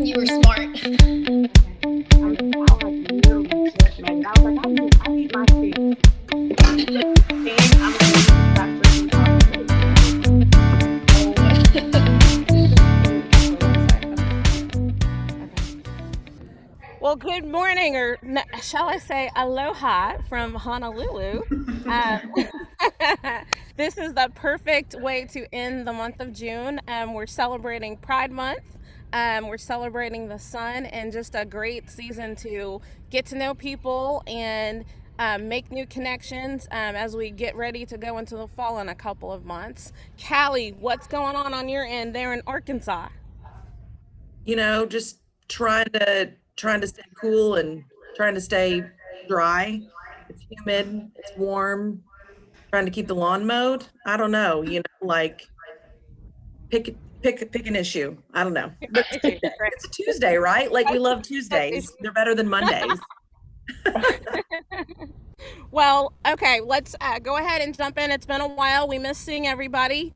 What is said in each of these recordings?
You were smart. I like literally just made it. I was like, I need my space. And I'm gonna take this back for some positivity. Well, good morning, or shall I say aloha from Honolulu. Um, this is the perfect way to end the month of June. We're celebrating Pride Month. We're celebrating the sun and just a great season to get to know people and make new connections as we get ready to go into the fall in a couple of months. Callie, what's going on your end there in Arkansas? Just trying to stay cool and trying to stay dry. It's humid, it's warm, trying to keep the lawn mowed. I don't know, like pick an issue. I don't know. But it's a Tuesday, right? Like we love Tuesdays. They're better than Mondays. Well, okay, let's go ahead and jump in. It's been a while. We miss seeing everybody.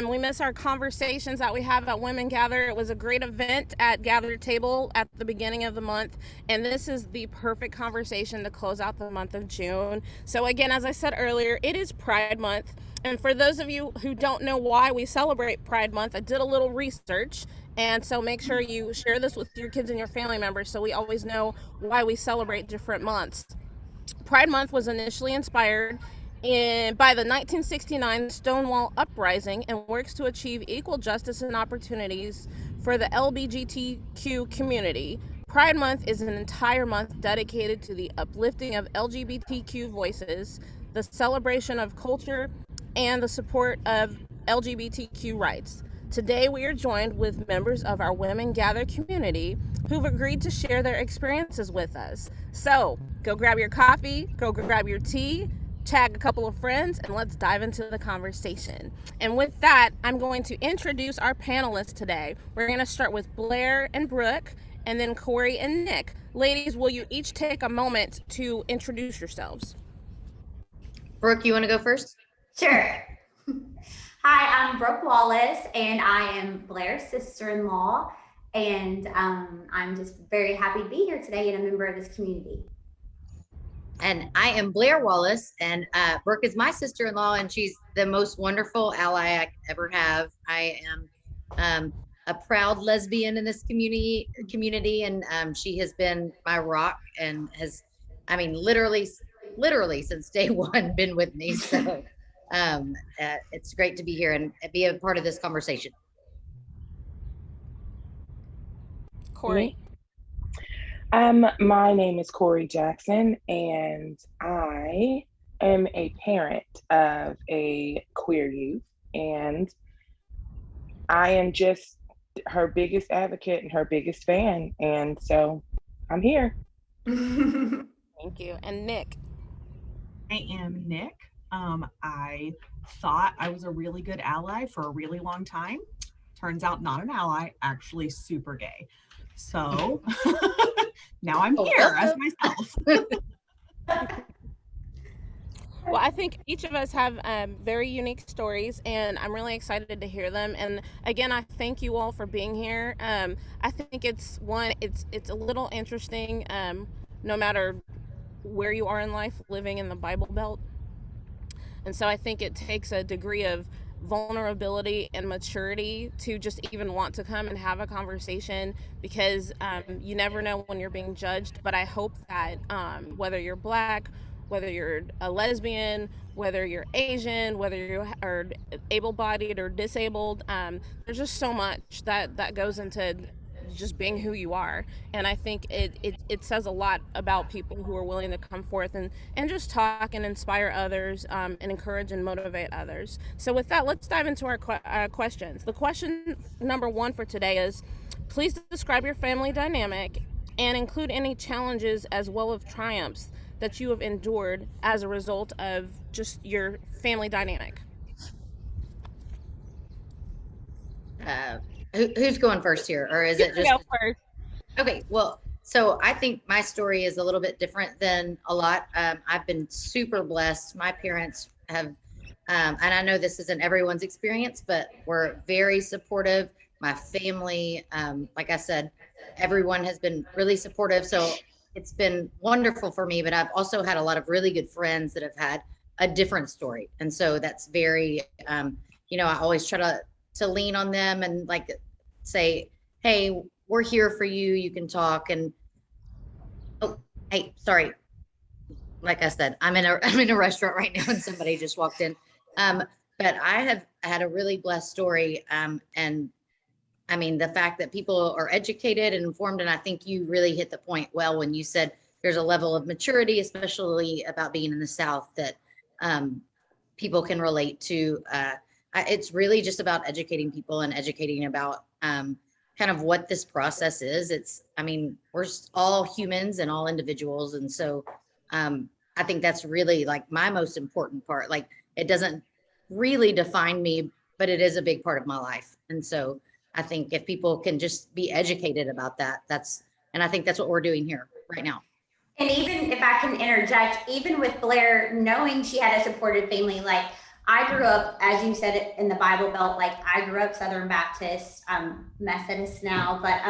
We miss our conversations that we have at Women Gather. It was a great event at Gather Table at the beginning of the month, and this is the perfect conversation to close out the month of June. So again, as I said earlier, it is Pride Month. And for those of you who don't know why we celebrate Pride Month, I did a little research. And so make sure you share this with your kids and your family members so we always know why we celebrate different months. Pride Month was initially inspired by the 1969 Stonewall Uprising and works to achieve equal justice and opportunities for the LGBTQ community. Pride Month is an entire month dedicated to the uplifting of LGBTQ voices, the celebration of culture, and the support of LGBTQ rights. Today, we are joined with members of our Women Gather community who've agreed to share their experiences with us. So, go grab your coffee, go grab your tea, tag a couple of friends, and let's dive into the conversation. And with that, I'm going to introduce our panelists today. We're going to start with Blair and Brooke, and then Corey and Nick. Ladies, will you each take a moment to introduce yourselves? Brooke, you want to go first? Sure. Hi, I'm Brooke Wallace, and I am Blair's sister-in-law, and I'm just very happy to be here today and a member of this community. And I am Blair Wallace, and Brooke is my sister-in-law, and she's the most wonderful ally I could ever have. I am a proud lesbian in this community, and she has been my rock and has, I mean, literally since day one, been with me. So it's great to be here and be a part of this conversation. Corey. My name is Corey Jackson, and I am a parent of a queer youth, and I am just her biggest advocate and her biggest fan, and so I'm here. Thank you. And Nick. I am Nick. I thought I was a really good ally for a really long time. Turns out not an ally, actually super gay. So now I'm here as myself. Well, I think each of us have very unique stories, and I'm really excited to hear them. And again, I thank you all for being here. I think it's a little interesting, no matter where you are in life, living in the Bible Belt. And so I think it takes a degree of vulnerability and maturity to just even want to come and have a conversation, because you never know when you're being judged. But I hope that whether you're Black, whether you're a lesbian, whether you're Asian, whether you are able-bodied or disabled, there's just so much that goes into just being who you are. And I think it says a lot about people who are willing to come forth and just talk and inspire others, and encourage and motivate others. So with that, let's dive into our questions. The question number one for today is, please describe your family dynamic and include any challenges as well as triumphs that you have endured as a result of just your family dynamic. Who's going first here, or is it just go first? Okay? Well, so I think my story is a little bit different than a lot. I've been super blessed. My parents have, and I know this isn't everyone's experience, but we're very supportive. My family, like I said, everyone has been really supportive. So it's been wonderful for me, but I've also had a lot of really good friends that have had a different story. And so that's very, I always try to lean on them and like say, hey, we're here for you. You can talk. And oh, hey, sorry. Like I said, I'm in a restaurant right now and somebody just walked in. But I have had a really blessed story. And I mean, the fact that people are educated and informed, and I think you really hit the point well when you said there's a level of maturity, especially about being in the South, that people can relate to. It's really just about educating people and educating about kind of what this process is. We're all humans and all individuals. And so I think that's really like my most important part. Like it doesn't really define me, but it is a big part of my life. And so I think if people can just be educated about that, and I think that's what we're doing here right now. And even if I can interject, even with Blair, knowing she had a supportive family, like I grew up, as you said, in the Bible Belt, like I grew up Southern Baptist, Methodist now, but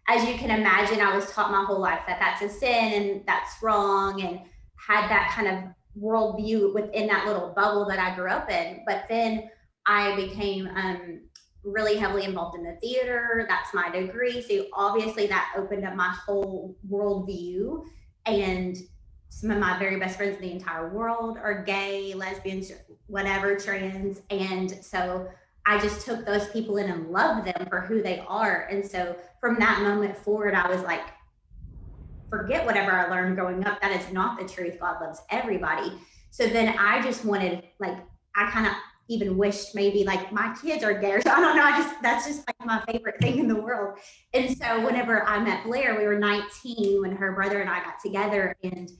as you can imagine, I was taught my whole life that that's a sin and that's wrong, and had that kind of worldview within that little bubble that I grew up in. But then I became really heavily involved in the theater. That's my degree. So obviously that opened up my whole worldview. And some of my very best friends in the entire world are gay, lesbians, whatever, trans. And so I just took those people in and loved them for who they are. And so from that moment forward, I was like, forget whatever I learned growing up. That is not the truth. God loves everybody. So then I just wanted, like, I kind of even wished maybe like my kids are gay. So I don't know. That's just like my favorite thing in the world. And so whenever I met Blair, we were 19 when her brother and I got together, and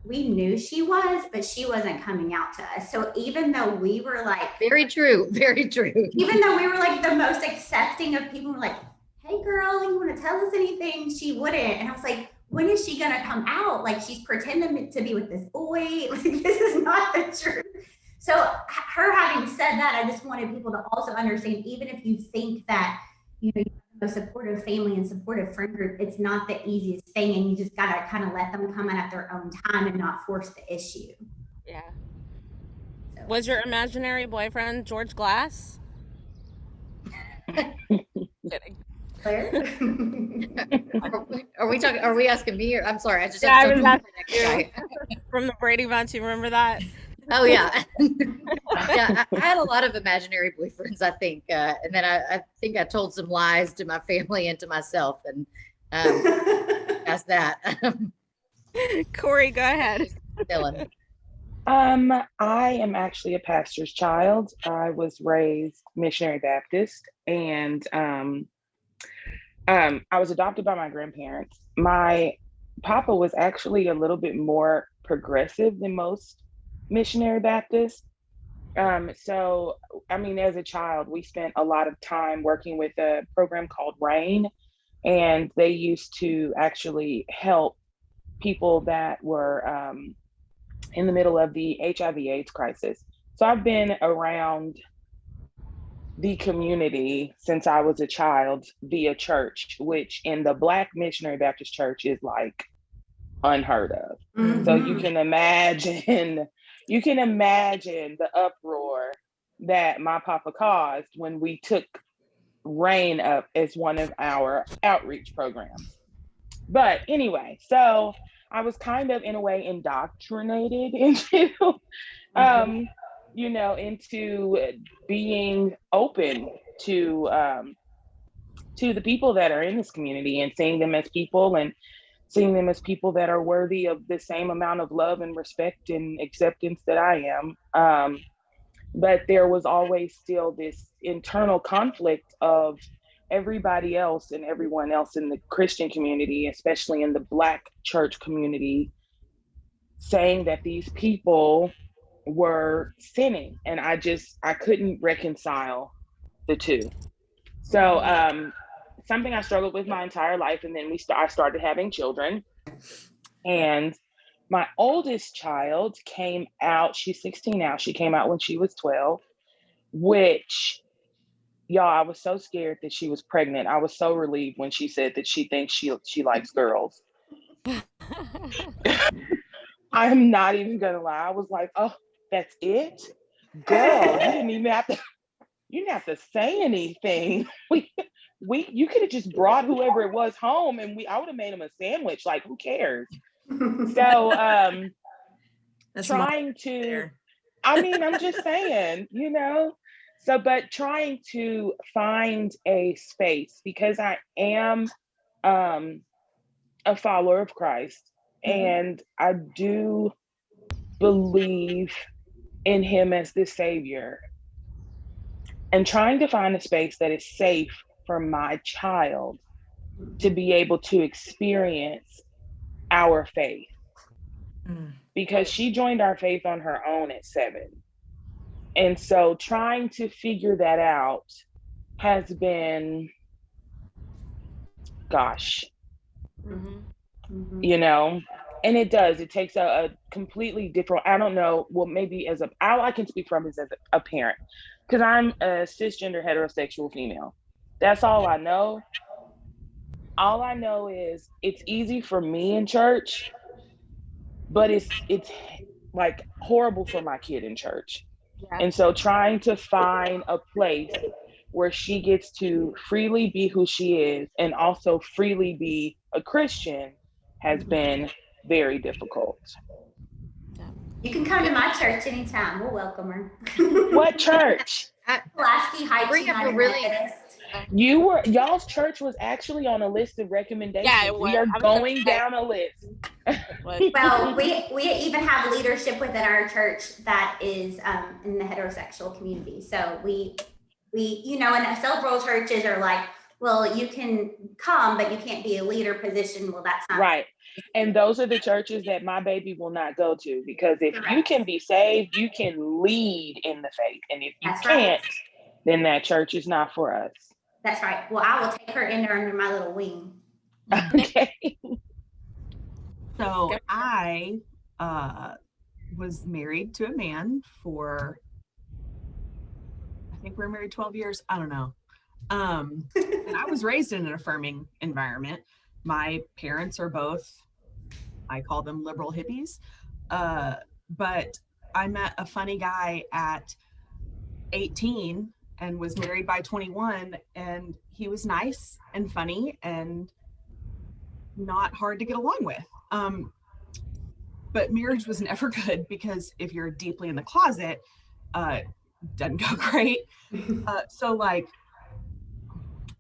we knew she was, but she wasn't coming out to us. So even though we were like, very true, very true. Even though we were like the most accepting of people, were like, hey girl, you want to tell us anything? She wouldn't. And I was like, when is she going to come out? Like she's pretending to be with this boy. Like this is not the truth. So her having said that, I just wanted people to also understand, even if you think that, you have a supportive family and supportive friend group, it's not the easiest thing. And you just got to kind of let them come in at their own time and not force the issue. Yeah. So. Was your imaginary boyfriend George Glass? Kidding. Claire? Are we talking? Are we asking me? Or, I'm sorry, I just I was asking you from the Brady Bunch. You remember that? Oh yeah, yeah. I had a lot of imaginary boyfriends, I think, and then I think I told some lies to my family and to myself, and that's that. Corey, go ahead. Dylan. I am actually a pastor's child. I was raised missionary Baptist, and I was adopted by my grandparents. My papa was actually a little bit more progressive than most missionary Baptists. So, as a child, we spent a lot of time working with a program called RAIN, and they used to actually help people that were in the middle of the HIV/AIDS crisis. So I've been around the community since I was a child via church, which in the Black Missionary Baptist Church is like unheard of. Mm-hmm. So you can imagine the uproar that my papa caused when we took RAIN up as one of our outreach programs. But anyway, so I was kind of in a way indoctrinated into into being open to the people that are in this community and seeing them as people and seeing them as people that are worthy of the same amount of love and respect and acceptance that I am. But there was always still this internal conflict of everybody else and everyone else in the Christian community, especially in the Black church community, saying that these people were sinning, and I couldn't reconcile the two. So something I struggled with my entire life, and then I started having children, and my oldest child came out. She's 16 now. She came out when she was 12, which y'all, I was so scared that she was pregnant. I was so relieved when she said that she thinks she likes girls. I am not even gonna lie. I was like, oh, that's it? Girl, you didn't have to say anything. You could have just brought whoever it was home and I would have made him a sandwich. Like, who cares? So That's trying to, I mean, I'm just saying, so, but trying to find a space, because I am a follower of Christ, and I do believe in him as the savior, and trying to find a space that is safe for my child to be able to experience our faith. Because she joined our faith on her own at 7. And so trying to figure that out has been, gosh, and it takes a completely different, I don't know, well, maybe all I can speak from is as a parent, because I'm a cisgender heterosexual female. That's all I know. All I know is it's easy for me in church, but it's like horrible for my kid in church. Yeah. And so trying to find a place where she gets to freely be who she is and also freely be a Christian has been very difficult. You can come to my church anytime. We'll welcome her. What church? Pulaski Heights United Methodist. Y'all's church was actually on a list of recommendations. Yeah, we are going down a list. Well, we even have leadership within our church that is in the heterosexual community. So we and several churches are like, well, you can come, but you can't be a leader position. Well, that's not right. And those are the churches that my baby will not go to, because if you can be saved, you can lead in the faith. And if you can't, then that church is not for us. That's right. Well, I will take her in there under my little wing. Okay. So I was married to a man for, I think we're married 12 years. I don't know. And I was raised in an affirming environment. My parents are both, I call them liberal hippies. But I met a funny guy at 18 and was married by 21, and he was nice and funny and not hard to get along with. But marriage was never good, because if you're deeply in the closet, doesn't go great. So like,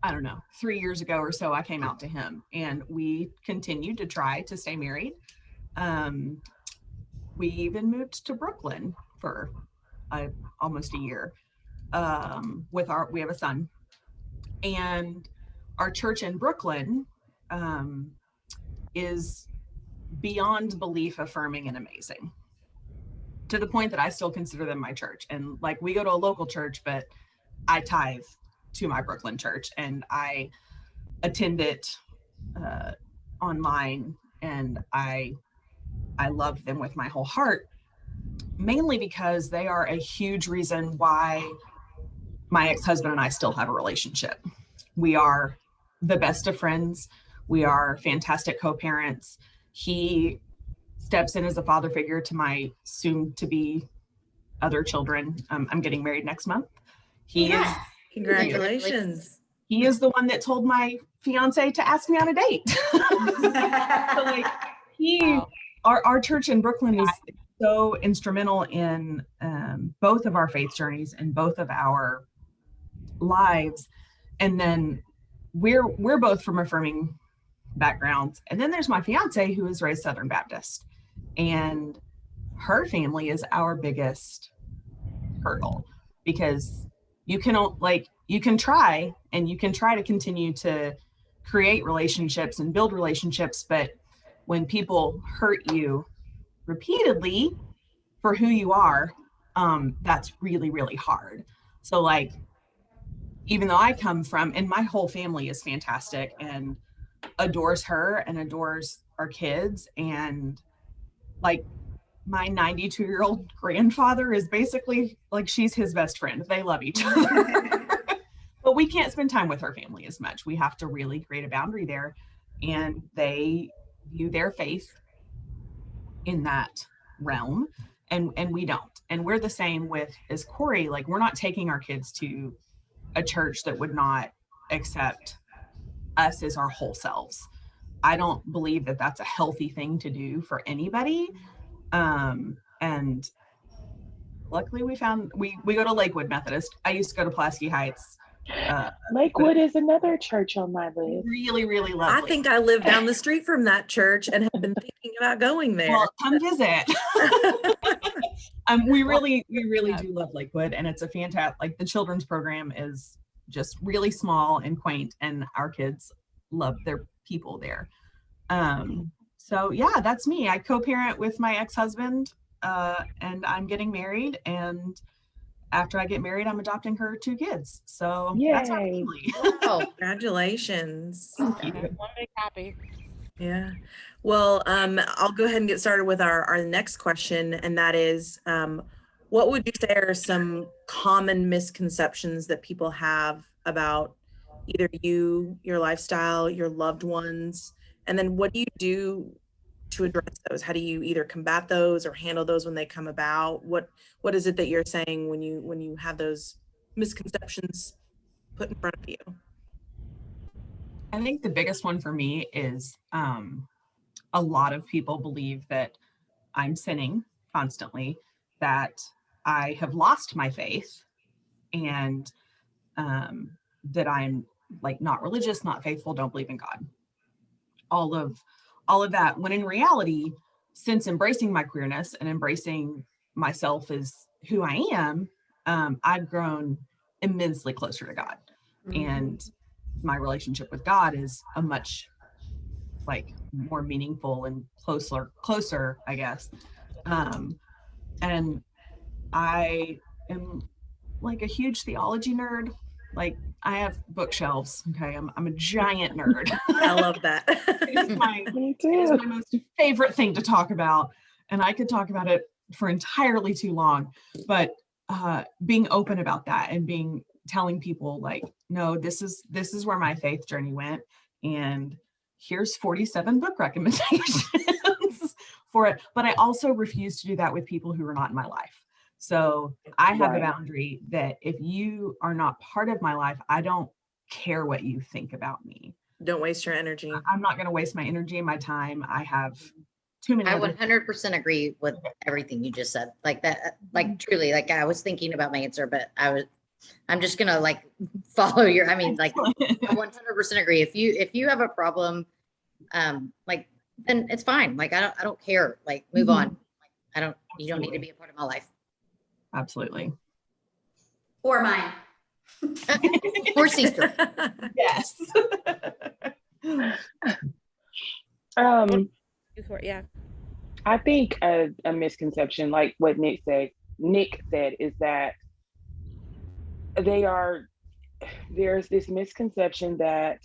I don't know, 3 years ago or so, I came out to him, and we continued to try to stay married. We even moved to Brooklyn for almost a year. We have a son, and our church in Brooklyn is beyond belief affirming and amazing, to the point that I still consider them my church. And like, we go to a local church, but I tithe to my Brooklyn church, and I attend it online, and I love them with my whole heart, mainly because they are a huge reason why my ex-husband and I still have a relationship. We are the best of friends. We are fantastic co-parents. He steps in as a father figure to my soon-to-be other children. I'm getting married next month. Congratulations. He is the one that told my fiance to ask me on a date. So like, our church in Brooklyn is so instrumental in both of our faith journeys and both of our lives. And then we're both from affirming backgrounds. And then there's my fiance, who is raised Southern Baptist, and her family is our biggest hurdle, because you can try to continue to create relationships and build relationships, but when people hurt you repeatedly for who you are, that's really, really hard. So like, even though I come from, and my whole family is fantastic and adores her and adores our kids, and like, my 92-year-old grandfather is basically like, she's his best friend. They love each other. But but we can't spend time with her family as much. We have to really create a boundary there, and they view their faith in that realm, and we don't. And we're the same with as Corey. Like, we're not taking our kids to a church that would not accept us as our whole selves. I don't believe that that's a healthy thing to do for anybody. And luckily we go to Lakewood Methodist. I used to go to Pulaski Heights. Lakewood is another church on my list. Really, really lovely. I think I live down the street from that church and have been thinking about going there. Well, come visit. We really do love Lakewood, and it's a fantastic, like, the children's program is just really small and quaint, and our kids love their people there. So yeah, that's me. I co-parent with my ex-husband, and I'm getting married, and after I get married, I'm adopting her 2 kids. So that's our Yay. family. Oh, Congratulations. Thank you. One big happy. Yeah. Well, I'll go ahead and get started with our next question, and that is, what would you say are some common misconceptions that people have about either you, your lifestyle, your loved ones, and then what do you do to address those? How do you either combat those or handle those when they come about? What is it that you're saying when you have those misconceptions put in front of you? I think the biggest one for me is a lot of people believe that I'm sinning constantly, that I have lost my faith, and that I'm like not religious, not faithful, don't believe in God. All of that, when in reality, since embracing my queerness and embracing myself as who I am, I've grown immensely closer to God. And my relationship with God is a much like more meaningful and closer, I guess. And I am like a huge theology nerd. Like, I have bookshelves. Okay, I'm a giant nerd. I love that. Me It is too. my most favorite thing to talk about, and I could talk about it for entirely too long. But being open about that and telling people like, no, this is where my faith journey went, and here's 47 book recommendations for it. But I also refuse to do that with people who are not in my life. So I have a boundary that if you are not part of my life, I don't care what you think about me. Don't waste your energy. I'm not going to waste my energy and my time. I have too many. I other 100% agree with everything you just said. Like that, like truly, like I was thinking about my answer, but I'm just gonna like follow your, I mean, like I 100% agree. If you have a problem, like, then it's fine. Like, I don't care. Like, move on. Like, you don't need to be a part of my life. Absolutely. Or mine. Or sister. Yes. Yeah. I think a misconception, like what Nick said, is that there's this misconception that,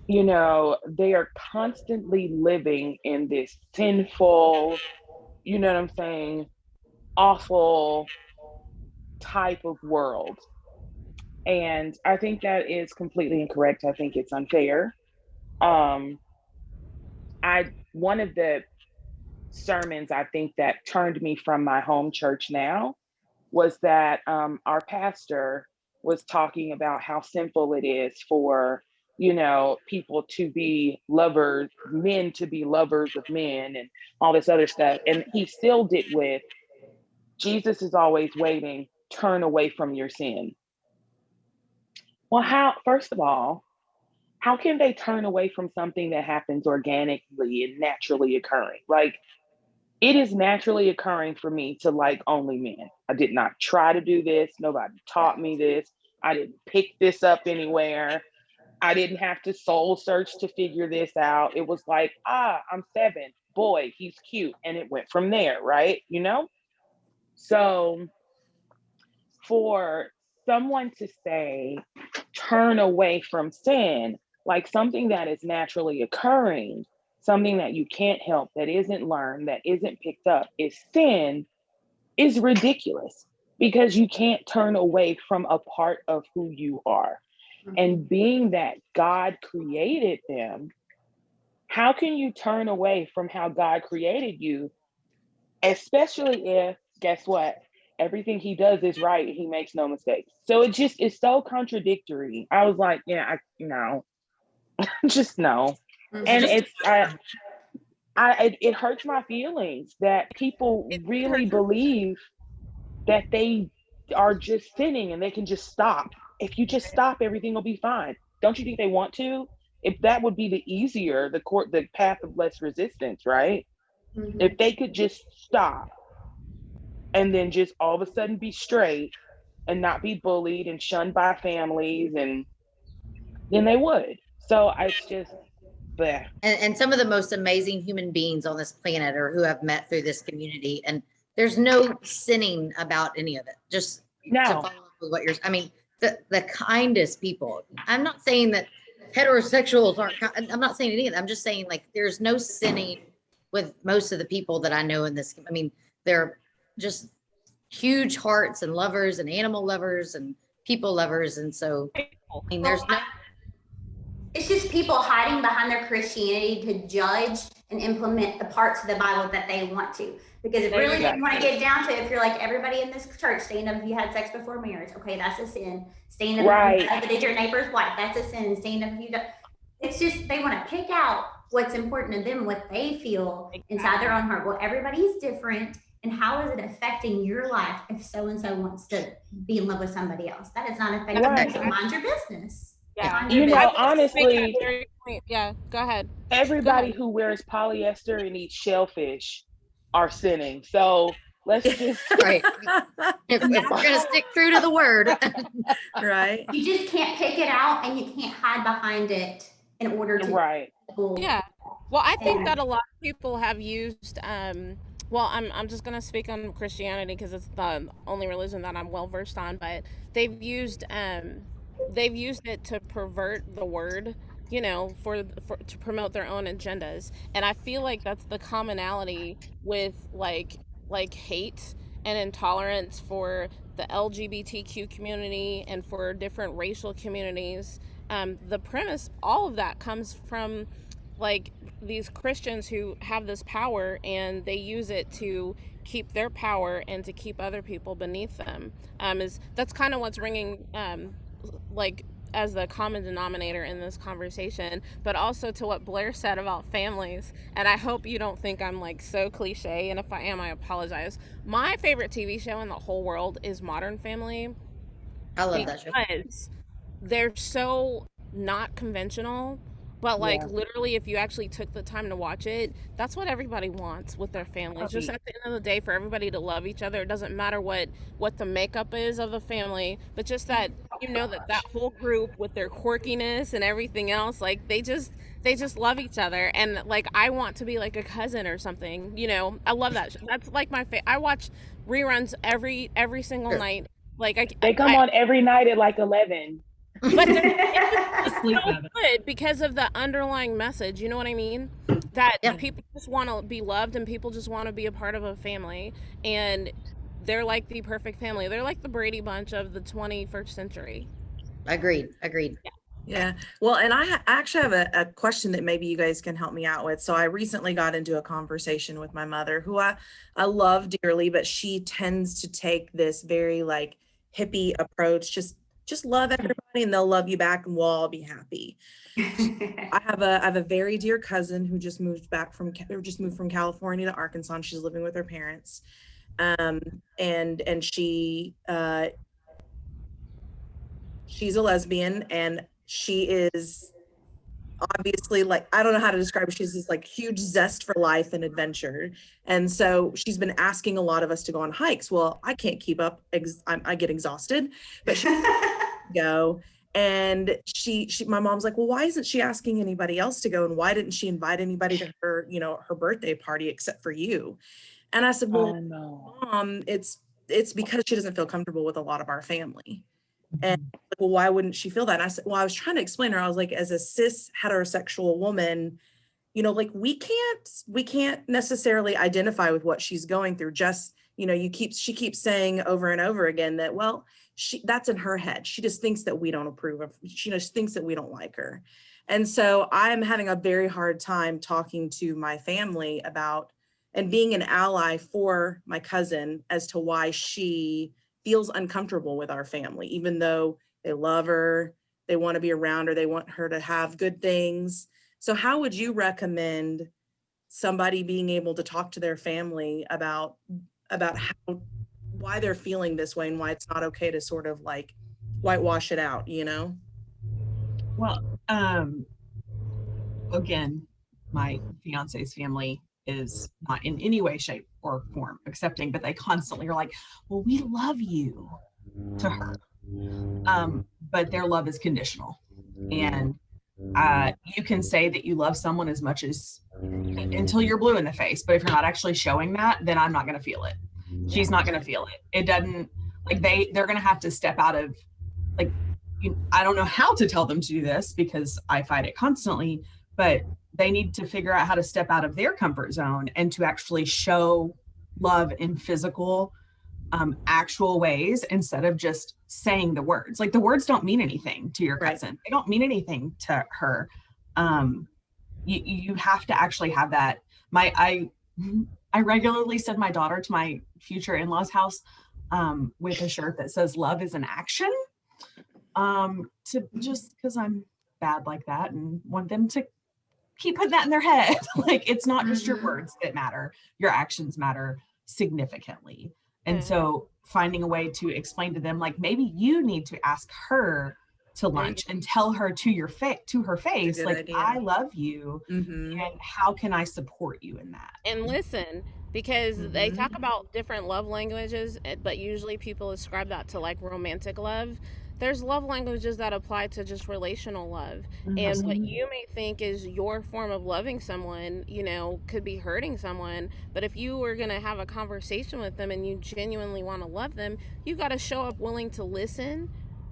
you know, they are constantly living in this sinful, you know what I'm saying, awful type of world. And I think that is completely incorrect. I think it's unfair. One of the sermons I think that turned me from my home church now was that our pastor was talking about how simple it is for, you know, people to be lovers, men to be lovers of men and all this other stuff. And he sealed it with, Jesus is always waiting, turn away from your sin. Well, first of all, how can they turn away from something that happens organically and naturally occurring? Like, it is naturally occurring for me to like only men. I did not try to do this. Nobody taught me this. I didn't pick this up anywhere. I didn't have to soul search to figure this out. It was like, I'm 7. Boy, he's cute. And it went from there, right? You know? So for someone to say, turn away from sin, like something that is naturally occurring, something that you can't help, that isn't learned, that isn't picked up, is sin, is ridiculous. because you can't turn away from a part of who you are. And being that God created them, how can you turn away from how God created you? Especially if, guess what? Everything he does is right. He makes no mistakes. So it's so contradictory. I was like, yeah, no, just no. And it hurts my feelings that people really believe that they are just sinning and they can just stop. If you just stop, everything will be fine. Don't you think they want to? If that would be the easier, the path of less resistance, right? If they could just stop and then just all of a sudden be straight and not be bullied and shunned by families, and then they would. So it's just bleh. And some of the most amazing human beings on this planet are who I've met through this community. And there's no sinning about any of it. Just to follow up with what I mean, the kindest people. I'm not saying that heterosexuals aren't, I'm not saying any of that. I'm just saying, like, there's no sinning with most of the people that I know in this. I mean, they're just huge hearts and lovers and animal lovers and people lovers. And so, I mean, there's no. It's just people hiding behind their Christianity to judge and implement the parts of the Bible that they want to. Because if really you want to get down to it, if you're like everybody in this church, stand up if you had sex before marriage, okay, that's a sin. Stand up if you did your neighbor's wife, that's a sin. Stand up if you don't. It's just they want to pick out what's important to them, what they feel inside their own heart. Well, everybody's different. And how is it affecting your life if so-and-so wants to be in love with somebody else? That is not affecting you, so mind your business. Yeah. You know, honestly, yeah, go ahead. Everybody who wears polyester and eats shellfish are sinning. So let's just right. If we're gonna stick true to the word, right? You just can't pick it out, and you can't hide behind it in order to right. Yeah. Well, I think that a lot of people have used. Well, I'm just gonna speak on Christianity because it's the only religion that I'm well versed on. But they've used it to pervert the word, you know, for to promote their own agendas. And I feel like that's the commonality with like hate and intolerance for the LGBTQ community and for different racial communities. The premise, all of that comes from like these Christians who have this power and they use it to keep their power and to keep other people beneath them. That's kind of what's ringing like as the common denominator in this conversation, but also to what Blair said about families. And I hope you don't think I'm like so cliche, and if I am, I apologize. My favorite TV show in the whole world is Modern Family. I love that show because they're so not conventional. But like literally, if you actually took the time to watch it, that's what everybody wants with their families. Just at the end of the day, for everybody to love each other. It doesn't matter what the makeup is of the family, but just that, you know, that whole group with their quirkiness and everything else, like they just love each other. And like I want to be like a cousin or something. You know, I love that. That's like my I watch reruns every single night. Like they come on every night at like 11. But it's so good because of the underlying message, you know what I mean? That people just want to be loved and people just want to be a part of a family, and they're like the perfect family. They're like the Brady Bunch of the 21st century. Agreed. Yeah. Well, and I actually have a question that maybe you guys can help me out with. So I recently got into a conversation with my mother, who I love dearly, but she tends to take this very like hippie approach, just love everybody and they'll love you back and we'll all be happy. I have a very dear cousin who just moved from California to Arkansas, and she's living with her parents. And she's a lesbian, and she is obviously, like, I don't know how to describe it. She's this like huge zest for life and adventure. And so she's been asking a lot of us to go on hikes. Well, I can't keep up. I get exhausted, but she go. And my mom's like, well, why isn't she asking anybody else to go? And why didn't she invite anybody to her, you know, her birthday party except for you? And I said, well, Mom, it's because she doesn't feel comfortable with a lot of our family. And like, well, why wouldn't she feel that? And I said, well, I was trying to explain to her, I was like, as a cis heterosexual woman, you know, like we can't necessarily identify with what she's going through. Just, you know, she keeps saying over and over again that, well, that's in her head. She just thinks that we don't approve of, she just thinks that we don't like her. And so I'm having a very hard time talking to my family about and being an ally for my cousin as to why she feels uncomfortable with our family, even though they love her, they want to be around her, they want her to have good things. So how would you recommend somebody being able to talk to their family about why they're feeling this way and why it's not okay to sort of like whitewash it out, you know? Well, again, my fiance's family is not in any way, shape, or form accepting, but they constantly are like, well, we love you, to her. But their love is conditional. And you can say that you love someone as much as until you're blue in the face, but if you're not actually showing that, then I'm not going to feel it. She's not going to feel it. It doesn't, like, they're going to have to step out of, like, I don't know how to tell them to do this because I fight it constantly, but they need to figure out how to step out of their comfort zone and to actually show love in physical, actual ways instead of just saying the words. Like, the words don't mean anything to your cousin. They don't mean anything to her. You have to actually have that. I regularly send my daughter to my future in-laws house with a shirt that says "Love is an action," to just because I'm bad like that and want them to keep putting that in their head. Like, it's not just your words that matter, your actions matter significantly. And so finding a way to explain to them, like, maybe you need to ask her to lunch and tell her to her face, like, idea. I love you, and how can I support you in that? And listen, because they talk about different love languages, but usually people ascribe that to like romantic love. There's love languages that apply to just relational love. And what you may think is your form of loving someone, you know, could be hurting someone. But if you were going to have a conversation with them and you genuinely want to love them, you've got to show up willing to listen,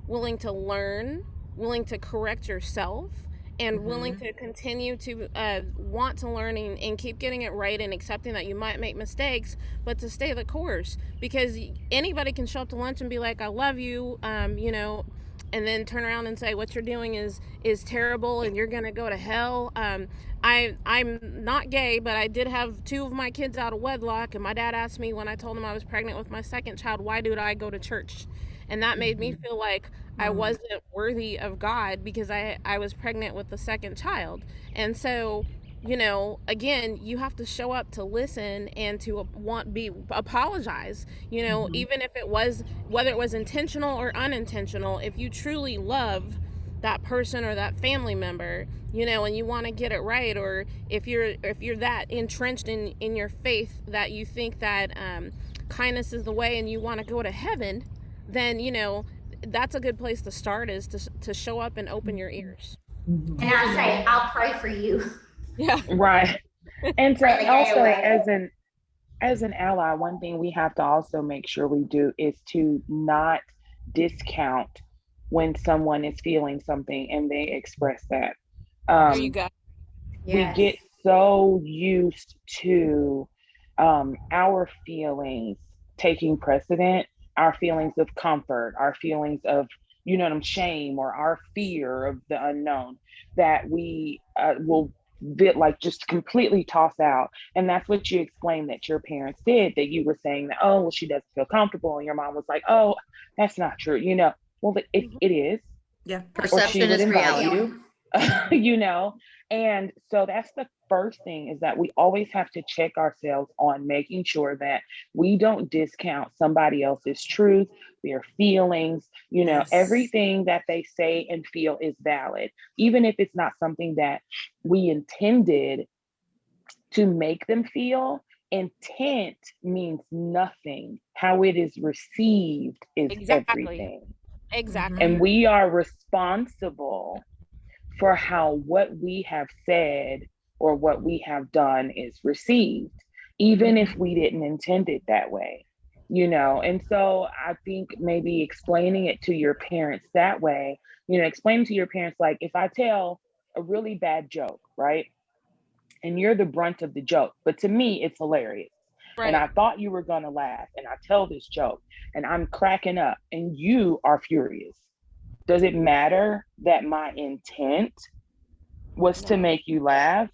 willing to learn, willing to correct yourself, and willing to continue to want to learn and keep getting it right and accepting that you might make mistakes, but to stay the course. Because anybody can show up to lunch and be like, I love you, you know, and then turn around and say what you're doing is terrible and you're gonna go to hell. I'm not gay, but I did have 2 of my kids out of wedlock, and my dad asked me when I told him I was pregnant with my second child, why did I go to church? And that made me feel like I wasn't worthy of God because I was pregnant with the second child. And so, you know, again, you have to show up to listen and to apologize, you know, even if it was, whether it was intentional or unintentional, if you truly love that person or that family member, you know, and you want to get it right, or if you're that entrenched in your faith that you think that kindness is the way and you want to go to heaven, then, you know, that's a good place to start, is to show up and open your ears. And I say, I'll pray for you. Yeah. Right. And so also as an ally, one thing we have to also make sure we do is to not discount when someone is feeling something and they express that. There you go. We get so used to our feelings taking precedent, our feelings of comfort, our feelings of, you know, shame, or our fear of the unknown, that we will like just completely toss out. And that's what you explained that your parents did, that you were saying that, oh, well, she doesn't feel comfortable. And your mom was like, oh, that's not true. You know, well, it is. Yeah. Perception is reality. You know, and so that's the first thing, is that we always have to check ourselves on making sure that we don't discount somebody else's truth, their feelings, you know, everything that they say and feel is valid, even if it's not something that we intended to make them feel. Intent means nothing. How it is received is everything. Exactly. And we are responsible for how what we have said or what we have done is received, even if we didn't intend it that way, you know. And so I think maybe explaining it to your parents that way, you know, explain to your parents, like, if I tell a really bad joke, right, and you're the brunt of the joke, but to me it's hilarious, and I thought you were gonna laugh, and I tell this joke and I'm cracking up and you are furious. Does it matter that my intent was to make you laugh,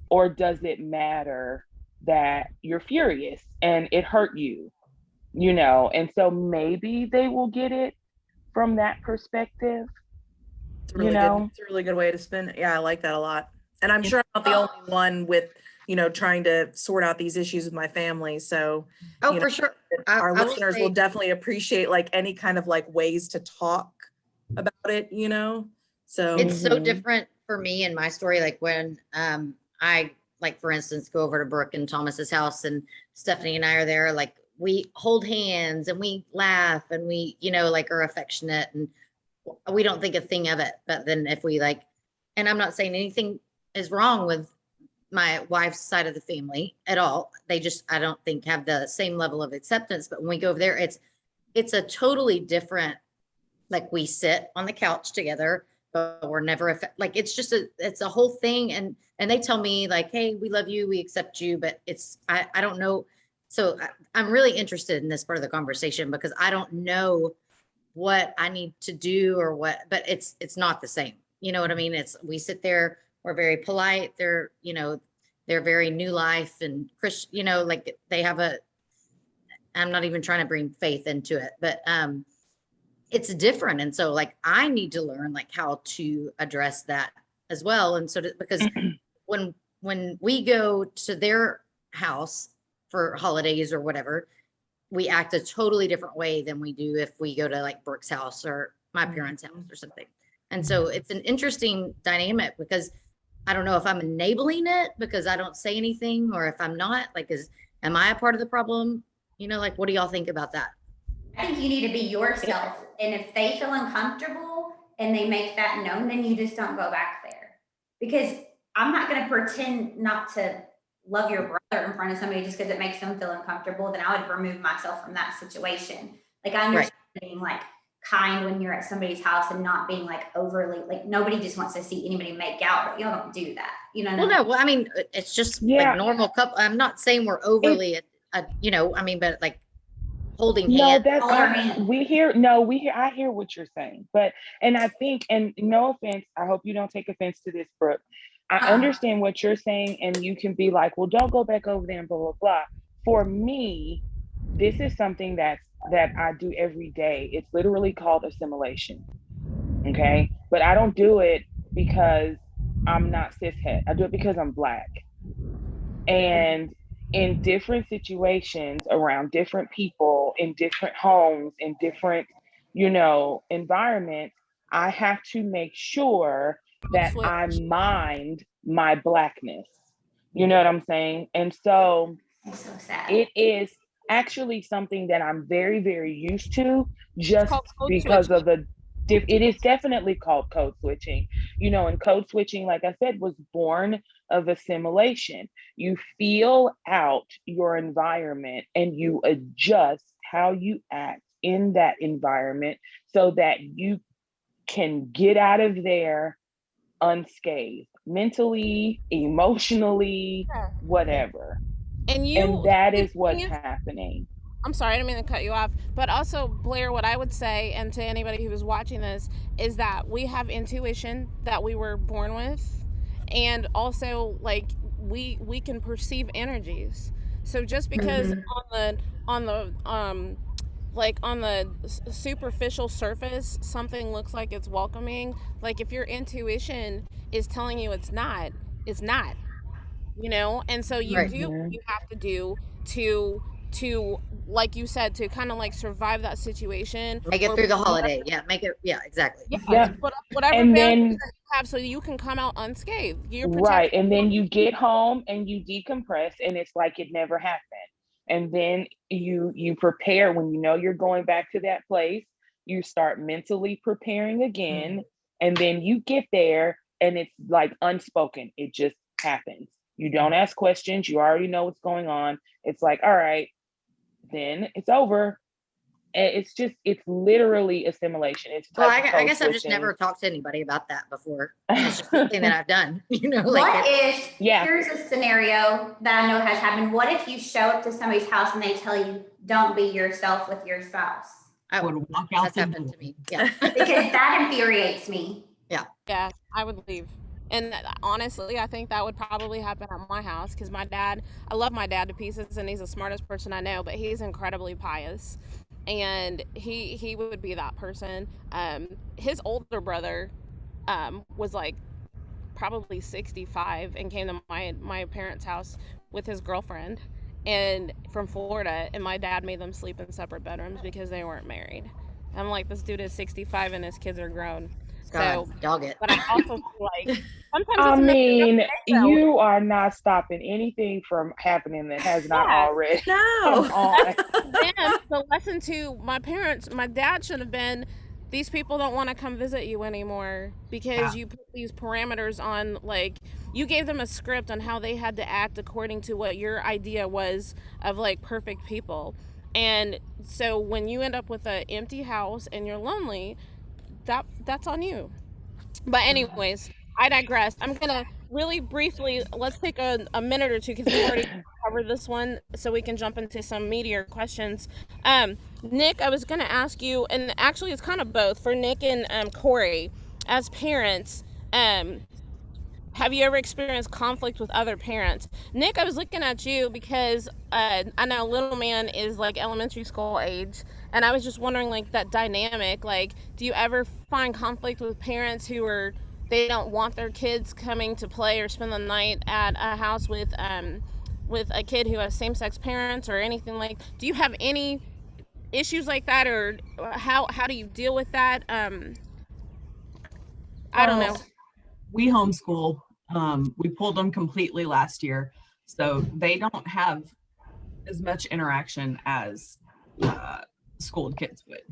or does it matter that you're furious and it hurt you? And so maybe they will get it from that perspective. It's a really good way to spin it. Yeah, I like that a lot. And I'm sure I'm not the only one with, trying to sort out these issues with my family. So, for sure. Our listeners will definitely appreciate like any kind of like ways to talk about it, So it's so different for me in my story. Like when I, like, for instance, go over to Brooke and Thomas's house and Stephanie and I are there, like we hold hands and we laugh and we, like are affectionate and we don't think a thing of it. But then if we like, and I'm not saying anything is wrong with my wife's side of the family at all. They just, I don't think, have the same level of acceptance. But when we go over there, it's a totally different, like we sit on the couch together, but we're never like, it's a whole thing. And they tell me like, hey, we love you, we accept you, but I don't know. So I'm really interested in this part of the conversation because I don't know what I need to do or what, but it's not the same. You know what I mean? We sit there, we're very polite. They're very new life and Christian, like they have I'm not even trying to bring faith into it, but it's different. And so like, I need to learn like how to address that as well. And so because when we go to their house for holidays or whatever, we act a totally different way than we do if we go to like Brooke's house or my parents' house or something. And so it's an interesting dynamic because I don't know if I'm enabling it because I don't say anything, or if I'm not, like, am I a part of the problem? Like, what do y'all think about that? I think you need to be yourself. And if they feel uncomfortable and they make that known, then you just don't go back there. Because I'm not going to pretend not to love your brother in front of somebody just because it makes them feel uncomfortable. Then I would remove myself from that situation. Like, I understand being like kind when you're at somebody's house and not being like overly, like, nobody just wants to see anybody make out, but y'all don't do that. Well, I mean, it's just like normal couple. I'm not saying we're overly, but like holding hands. I hear what you're saying, and I think, and no offense, I hope you don't take offense to this, Brooke. I understand what you're saying, and you can be like, well, don't go back over there and blah, blah, blah. For me, this is something that I do every day. It's literally called assimilation. Okay. But I don't do it because I'm not cishet. I do it because I'm Black. And in different situations around different people, in different homes, in different, environments, I have to make sure that I mind my Blackness. You know what I'm saying? And so it is actually something that I'm very, very used to, just because of it is definitely called code switching, and code switching, like I said, was born of assimilation. You feel out your environment and you adjust how you act in that environment so that you can get out of there unscathed, mentally, emotionally, whatever. And that is what's happening. I'm sorry, I didn't mean to cut you off. But also, Blair, what I would say, and to anybody who is watching this, is that we have intuition that we were born with. And also, like, we can perceive energies. So just because on the superficial surface something looks like it's welcoming, like if your intuition is telling you it's not, and so you have to do to like you said, to kind of like survive that situation, make it through the holiday. Exactly. Whatever and then you have, so you can come out unscathed. Right. And then you get home and you decompress and it's like it never happened. And then you prepare when you're going back to that place. You start mentally preparing again, and then you get there and it's like unspoken. It just happens. You don't ask questions. You already know what's going on. It's like, all right, then it's over. it's literally assimilation. It's a Well, type of I guess I've just coexistence. never talked to anybody about that before. It's just something that I've done, like what if, here's a scenario that I know has happened. What if you show up to somebody's house and they tell you, don't be yourself with your spouse? I would walk out. That's happened to me. Yeah. Because that infuriates me. Yeah, I would leave. And honestly, I think that would probably happen at my house because I love my dad to pieces, and he's the smartest person I know, but he's incredibly pious. And he would be that person. His older brother was like probably 65 and came to my parents' house with his girlfriend and from Florida, and my dad made them sleep in separate bedrooms because they weren't married. I'm like, this dude is 65 and his kids are grown. God, So, dog it. but I also feel like sometimes I it's mean, you are not stopping anything from happening that has not already. No. Come on. then the lesson to my parents, my dad should have been, these people don't want to come visit you anymore because you put these parameters on, like, you gave them a script on how they had to act according to what your idea was of like perfect people. And so when you end up with an empty house and you're lonely, that's on you. But anyways, I digress. I'm gonna really briefly, let's take a minute or two because we've already covered this one, so we can jump into some meatier questions. Nick, I was gonna ask you, and actually it's kind of both for Nick and Corey, as parents. Have you ever experienced conflict with other parents? Nick, I was looking at you because I know little man is like elementary school age, and I was just wondering, like, that dynamic. Like, do you ever find conflict with parents who they don't want their kids coming to play or spend the night at a house with a kid who has same-sex parents or anything like? Do you have any issues like that, or how do you deal with that? I don't know. We homeschool. We pulled them completely last year, so they don't have as much interaction as schooled kids would.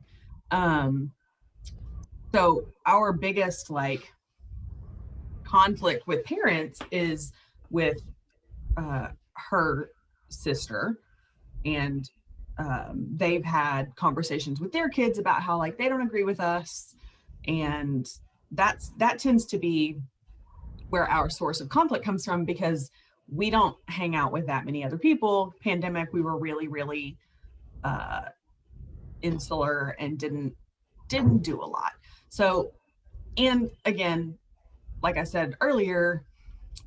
So our biggest like conflict with parents is with her sister, and they've had conversations with their kids about how like they don't agree with us, and that tends to be where our source of conflict comes from, because we don't hang out with that many other people. Pandemic, we were really insular and didn't do a lot. So, and again, like I said earlier,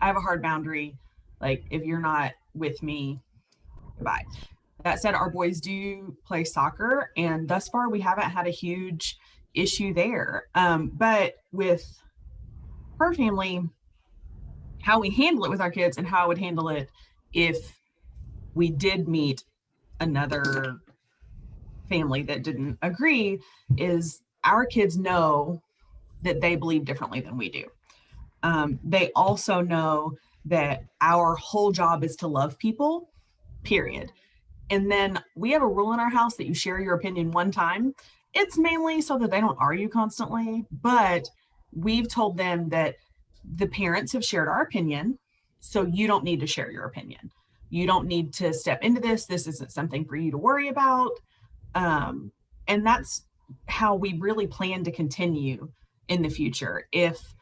I have a hard boundary. Like, if you're not with me, goodbye. That said, our boys do play soccer, and thus far we haven't had a huge issue there. But with her family, how we handle it with our kids and how I would handle it if we did meet another family that didn't agree is our kids know that they believe differently than we do. They also know that our whole job is to love people, period. And then we have a rule in our house that you share your opinion one time. It's mainly so that they don't argue constantly, but we've told them that the parents have shared our opinion, so you don't need to share your opinion. You don't need to step into this. This isn't something for you to worry about. And that's how we really plan to continue in the future. If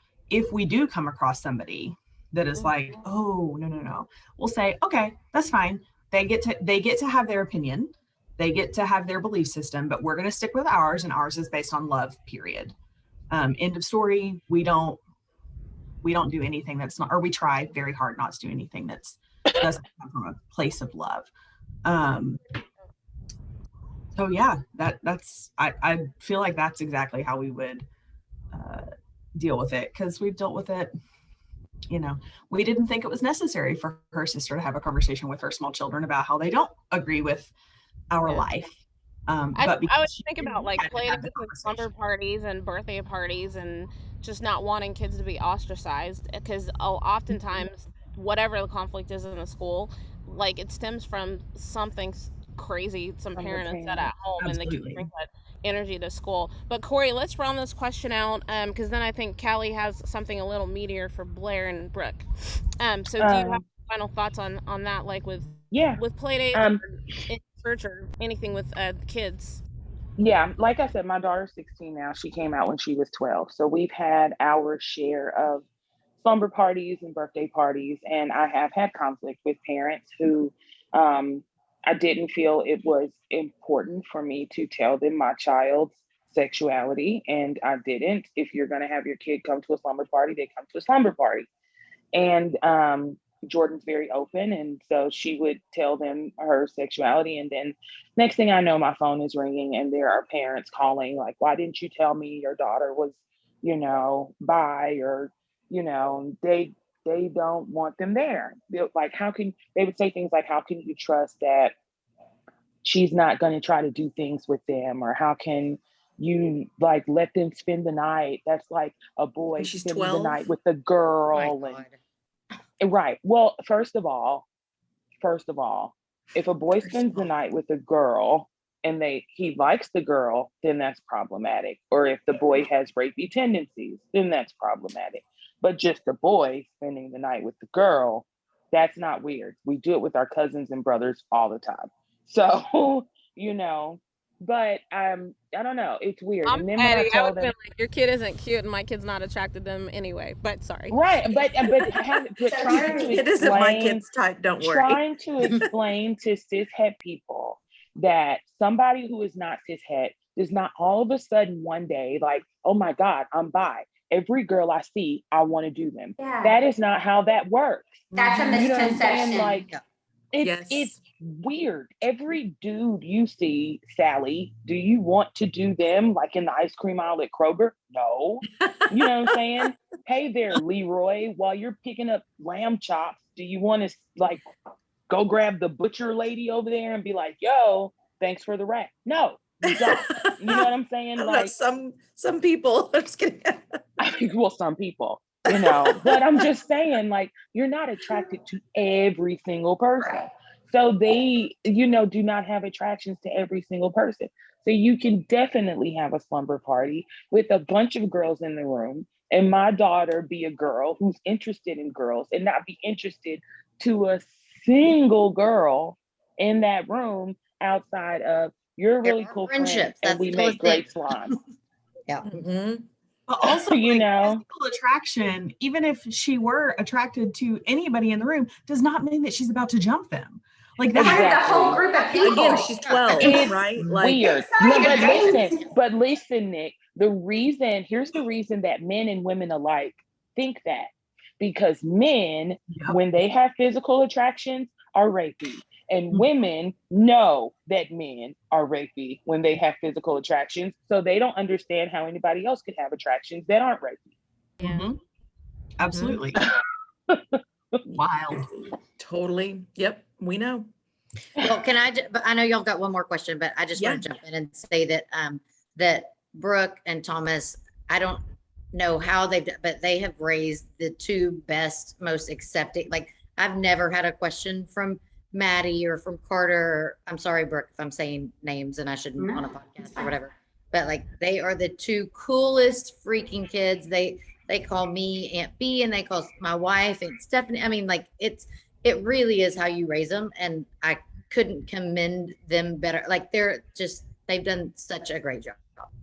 we do come across somebody that is like, oh, no, we'll say, okay, that's fine. They get to have their opinion. They get to have their belief system, but we're going to stick with ours, and ours is based on love, period. End of story. We don't do anything that's not, or we try very hard not to do anything that's doesn't come from a place of love. So yeah, that's I feel like that's exactly how we would deal with it, because we've dealt with it. We didn't think it was necessary for her sister to have a conversation with her small children about how they don't agree with our life. But I would think about like planning slumber parties and birthday parties and just not wanting kids to be ostracized, because oftentimes whatever the conflict is in the school, like, it stems from something crazy some parent has said at home. Absolutely. And they can bring that energy to school. But Corey, let's round this question out, because then I think Callie has something a little meatier for Blair and Brooke. So do you have final thoughts on that, like with play dates, or in church, or anything with kids? Yeah, like I said, my daughter's 16 now. She came out when she was 12. So we've had our share of slumber parties and birthday parties. And I have had conflict with parents who I didn't feel it was important for me to tell them my child's sexuality. And I didn't. If you're going to have your kid come to a slumber party, they come to a slumber party. And Jordan's very open, and so she would tell them her sexuality, and then next thing I know, my phone is ringing and there are parents calling like, why didn't you tell me your daughter was, bi, or they don't want them there. Like, how can they would say things like, how can you trust that she's not going to try to do things with them, or how can you like let them spend the night? That's like a boy She's spending 12. the night with the Oh girl. my God. Right. Well, first of all, if a boy spends the night with a girl and he likes the girl, then that's problematic. Or if the boy has rapey tendencies, then that's problematic. But just the boy spending the night with the girl, that's not weird. We do it with our cousins and brothers all the time. So, but I don't know. It's weird. I'm And then when I petty. I tell would them, be like, your kid isn't cute and my kid's not attracted to them anyway. But sorry. right, but So trying true. to It isn't my explain kid's type, don't worry. trying to explain to cishet people that somebody who is not cishet does not all of a sudden one day like, oh my God, I'm bi. Every girl I see, I want to do them. Yeah. That is not how that works. That's a You know what I'm saying? misconception. Like, Yes. it's weird. Every dude you see, Sally, do you want to do them like in the ice cream aisle at Kroger? No. You know what I'm saying? Hey there, Leroy, while you're picking up lamb chops, do you want to like go grab the butcher lady over there and be like, yo, thanks for the rat? No, you don't. You know what I'm saying? I don't know, Like, some people. I'm just kidding. well, some people, but I'm just saying, like, you're not attracted to every single person. Right. So they, do not have attractions to every single person. So you can definitely have a slumber party with a bunch of girls in the room, and my daughter be a girl who's interested in girls and not be interested to a single girl in that room outside of you're There really are cool friends friendships. and That's we the make coolest great thing. slime. Yeah. Mhm. But also, You like, know? physical attraction, even if she were attracted to anybody in the room, does not mean that she's about to jump them. Like In front of that. the whole group of people. Again, she's 12, It's right? Like, weird. It's No, not a but listen, Nick, here's the reason that men and women alike think that. Because men, Yep. when they have physical attractions, are rapey. And Mhm. women know that men are rapey when they have physical attractions. So they don't understand how anybody else could have attractions that aren't rapey. Yeah. Mhm. Absolutely. Wild. totally. Yep, we know. Well, but I know y'all got one more question, but I just want to jump in and say that that Brooke and Thomas, I don't know how but they have raised the two best, most accepting. Like, I've never had a question from Maddie or from Carter. I'm sorry, Brooke, if I'm saying names and I shouldn't on a podcast or whatever. But like, they are the two coolest freaking kids. They call me Aunt B, and they call my wife Aunt Stephanie. I mean, like, it really is how you raise them, and I couldn't commend them better. Like, they've done such a great job.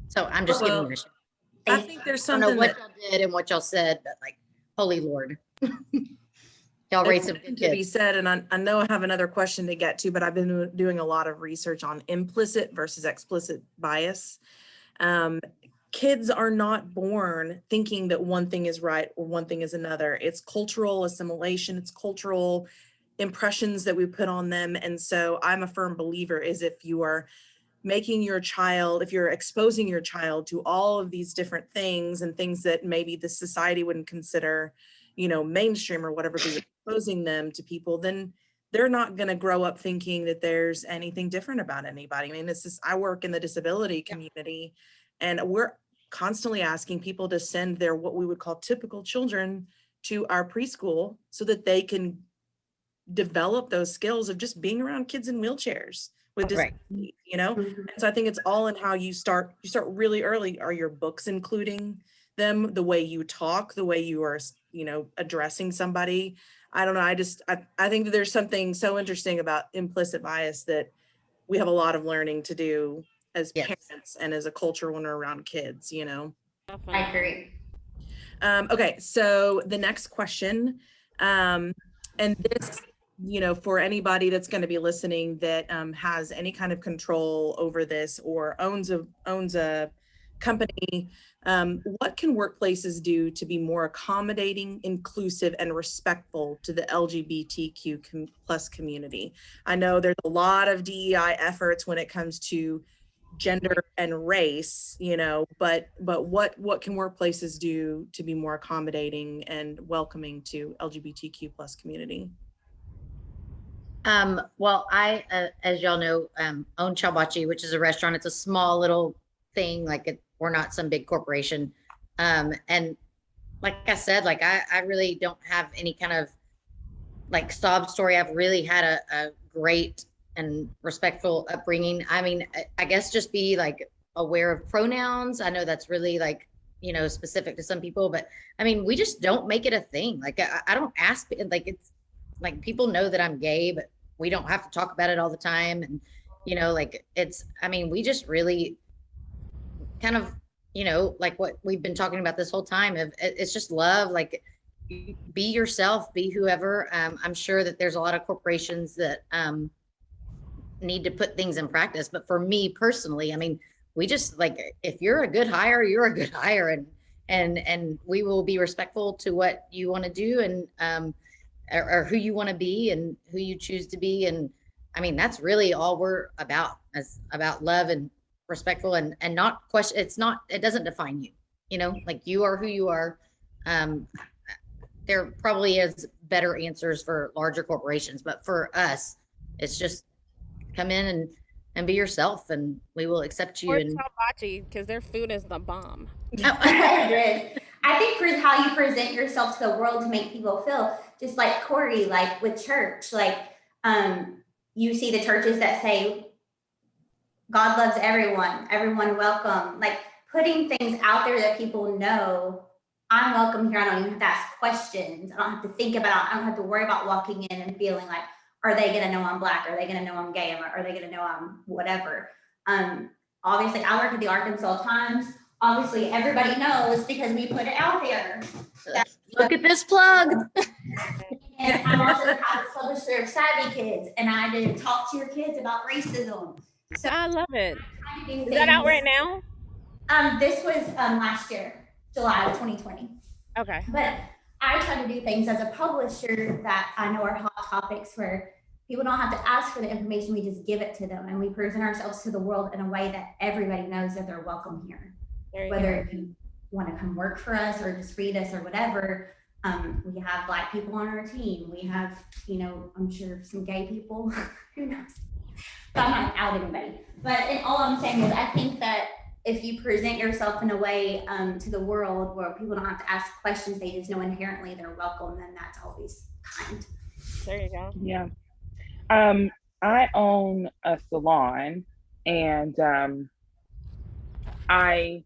So I'm just giving them a shout. I think there's I don't know something what that y'all did and what y'all said, but like, holy Lord. Y'all there's raised some something good to be kids. said, and I know I have another question to get to, but I've been doing a lot of research on implicit versus explicit bias. Kids are not born thinking that one thing is right or one thing is another. It's cultural assimilation, it's cultural impressions that we put on them. And so I'm a firm believer is if you are making your child, if you're exposing your child to all of these different things and things that maybe the society wouldn't consider, mainstream or whatever, but you're exposing them to people, then they're not going to grow up thinking that there's anything different about anybody. I mean, I work in the disability community, and we're constantly asking people to send their, what we would call typical children, to our preschool so that they can develop those skills of just being around kids in wheelchairs with disabilities, And so I think it's all in how you start really early. Are your books including them, the way you talk, the way you are, addressing somebody? I don't know. I think that there's something so interesting about implicit bias that we have a lot of learning to do as Yes. parents and as a culture when we're around kids, you know? I agree. Okay, so the next question, and this, you know, for anybody that's going to be listening that has any kind of control over this or owns a company, what can workplaces do to be more accommodating, inclusive, and respectful to the LGBTQ plus community? I know there's a lot of DEI efforts when it comes to gender and race, you know, but what can workplaces do to be more accommodating and welcoming to LGBTQ plus community? Well, I, as y'all know, own Chabachi, which is a restaurant. It's a small little thing, we're not some big corporation. And like I said, I really don't have any kind of sob story. I've really had a great and respectful upbringing. I mean, I guess just be aware of pronouns. I know that's really specific to some people, but I mean, we just don't make it a thing. I don't ask, it's people know that I'm gay, but we don't have to talk about it all the time. And, I mean, we just really kind of, what we've been talking about this whole time, it's just love, be yourself, be whoever. I'm sure that there's a lot of corporations that, need to put things in practice. But for me personally, I mean, we just if you're a good hire, you're a good hire, and we will be respectful to what you want to do and or who you want to be and who you choose to be. And I mean, that's really all we're about, is about love and respectful and not question. It doesn't define you, you are who you are. There probably is better answers for larger corporations, but for us, it's just come in and be yourself, and we will accept you. Or and Chabachi, because their food is the bomb. It is. I think how you present yourself to the world to make people feel, just like Corey, with church, you see the churches that say God loves everyone welcome, putting things out there that people know I'm welcome here. I don't even have to ask questions. I don't have to think about, I don't have to worry about walking in and feeling are they going to know I'm Black? Are they going to know I'm gay? Are they going to know I'm whatever? Obviously, I work at the Arkansas Times. Obviously, everybody knows because we put it out there. Look at this plug. And I'm also the publisher of Savvy Kids, and I did talk to your kids about racism. So I love it. Is that out right now? This was last year, July of 2020. Okay. But I try to do things as a publisher that I know are hot topics where people don't have to ask for the information. We just give it to them, and we present ourselves to the world in a way that everybody knows that they're welcome here. Whether you want to come work for us or just read us or whatever. We have Black people on our team. We have, I'm sure some gay people, who knows? But I'm not out anybody. But all I'm saying is I think that if you present yourself in a way to the world where people don't have to ask questions, they just know inherently they're welcome, then that's always kind. There you go. Yeah. I own a salon, and I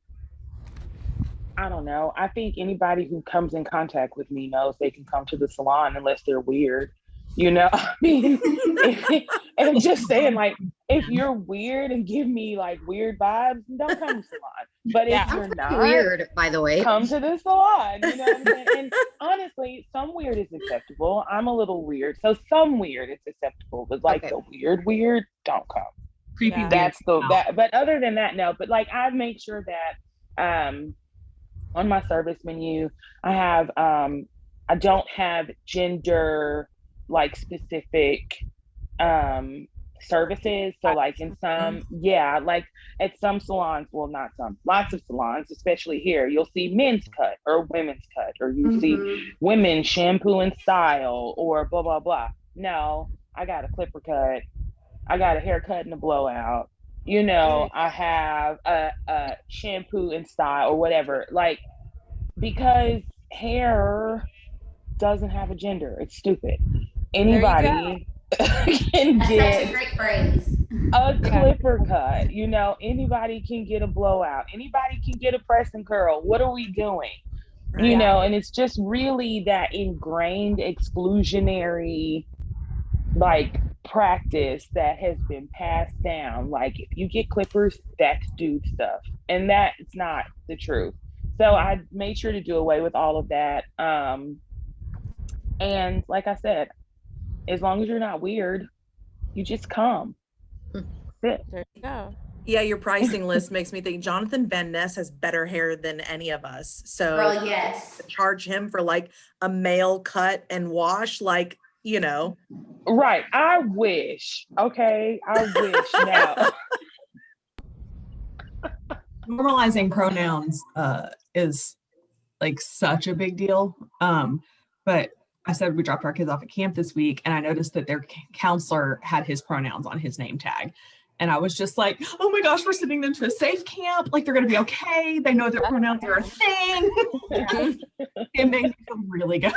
don't know. I think anybody who comes in contact with me knows they can come to the salon unless they're weird. I mean, and just saying, if you're weird and give me weird vibes, don't come to the salon. But if you're not weird, by the way, come to the salon. You know what I'm saying? And honestly, some weird is acceptable. I'm a little weird, so some weird is acceptable. But the weird, don't come. Creepy. That's that. But other than that, no. But I make sure that on my service menu, I have I don't have gender specific services. So in some, at some salons, well, not some, lots of salons, especially here, you'll see men's cut or women's cut, or you see women shampoo and style or blah, blah, blah. No, I got a clipper cut. I got a haircut and a blowout. I have a shampoo and style or whatever, because hair doesn't have a gender. It's stupid. Anybody can get a great phrase. A clipper cut. Anybody can get a blowout. Anybody can get a press and curl. What are we doing? And it's just really that ingrained exclusionary practice that has been passed down. Like if you get clippers, that's dude stuff. And that's not the truth. So I made sure to do away with all of that. And like I said, as long as you're not weird, you just come. That's it. There you go. Yeah, your pricing list makes me think Jonathan Van Ness has better hair than any of us. So Girl, yes. charge him for like a male cut and wash, like, you know. Right. I wish. Okay. I wish now. Normalizing pronouns is like such a big deal. But I said we dropped our kids off at camp this week, and I noticed that their counselor had his pronouns on his name tag. And I was just like, oh my gosh, we're sending them to a safe camp. Like they're going to be okay. They know their pronouns are a thing. It made me feel really good.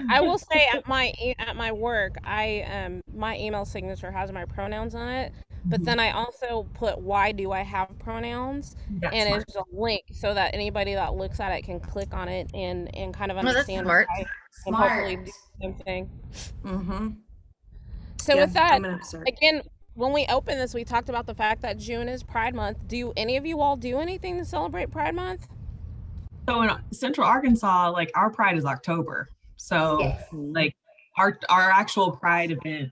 I will say at my work, my email signature has my pronouns on it, but then I also put why do I have pronouns, That's and smart. it's a link so that anybody that looks at it can click on it and kind of Well, that's understand smart. why, and Smart. hopefully do the same thing. Mm-hmm. So Yeah, with that, I'm gonna start. again, when we opened this, we talked about the fact that June is Pride Month. Do any of you all do anything to celebrate Pride Month? So in Central Arkansas, like our Pride is October. So Yes. like our actual Pride event